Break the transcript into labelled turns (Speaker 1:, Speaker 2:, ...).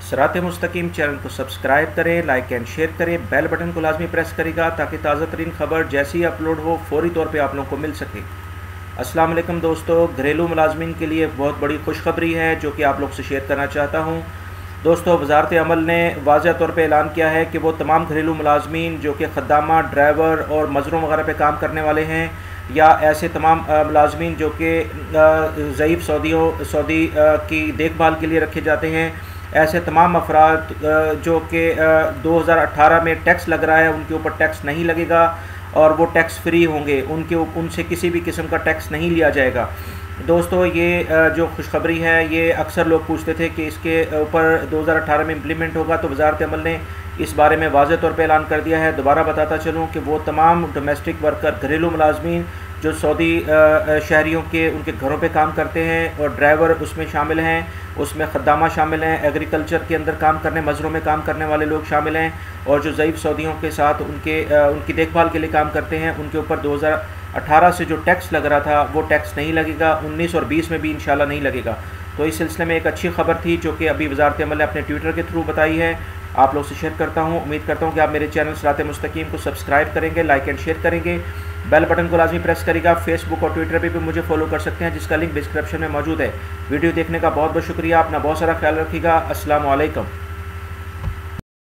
Speaker 1: सिरात मुस्तकीम चैनल को सब्सक्राइब करें, लाइक एंड शेयर करें, बेल बटन को लाजमी प्रेस करेगा ताकि ताज़ा तरीन खबर जैसी ही अपलोड हो फौरी तौर पे आप लोगों को मिल सके। अस्सलाम वालेकुम दोस्तों, घरेलू मुलाजमीन के लिए बहुत बड़ी खुशखबरी है जो कि आप लोग से शेयर करना चाहता हूँ। दोस्तों, वज़ारत अमल ने वाज़ह तौर पे ऐलान किया है कि वो तमाम घरेलू मुलाजमीन जो कि खद्दामा, ड्राइवर और मज़रों वगैरह पे काम करने वाले हैं या ऐसे तमाम मुलाजमीन जो कि ज़ईफ़ सऊदी की देखभाल के लिए रखे जाते हैं, ऐसे तमाम अफराद जो कि 2018 में टैक्स लग रहा है उनके ऊपर टैक्स नहीं लगेगा और वो टैक्स फ्री होंगे, उनसे किसी भी किस्म का टैक्स नहीं लिया जाएगा। दोस्तों, ये जो खुशखबरी है ये अक्सर लोग पूछते थे कि इसके ऊपर 2018 में इम्प्लीमेंट होगा, तो वज़ारत अमल ने इस बारे में वाज़ह तौर पे ऐलान कर दिया है। दोबारा बताता चलूँ कि वो तमाम डोमेस्टिक वर्कर, घरेलू मुलाजमीन जो सऊदी शहरियों के उनके घरों पे काम करते हैं और ड्राइवर उसमें शामिल हैं, उसमें खद्दामा शामिल हैं, एग्रीकल्चर के अंदर काम करने, मज़रों में काम करने वाले लोग शामिल हैं और जो ज़ईफ़ सऊदियों के साथ उनकी देखभाल के लिए काम करते हैं, उनके ऊपर 2018 से जो टैक्स लग रहा था वो टैक्स नहीं लगेगा, 19 और 20 में भी इंशाल्लाह नहीं लगेगा। तो इस सिलसिले में एक अच्छी खबर थी जो कि अभी वज़ारत अमल ने अपने ट्विटर के थ्रू बताई है, आप लोग से शेयर करता हूँ। उम्मीद करता हूँ कि आप मेरे चैनल सिरात मुस्तकीम को सब्सक्राइब करेंगे, लाइक एंड शेयर करेंगे, बेल बटन को लाजमी प्रेस करेगा। फेसबुक और ट्विटर पे भी मुझे फॉलो कर सकते हैं जिसका लिंक डिस्क्रिप्शन में मौजूद है। वीडियो देखने का बहुत बहुत शुक्रिया। अपना बहुत सारा ख्याल रखिएगा। अस्सलाम वालेकुम।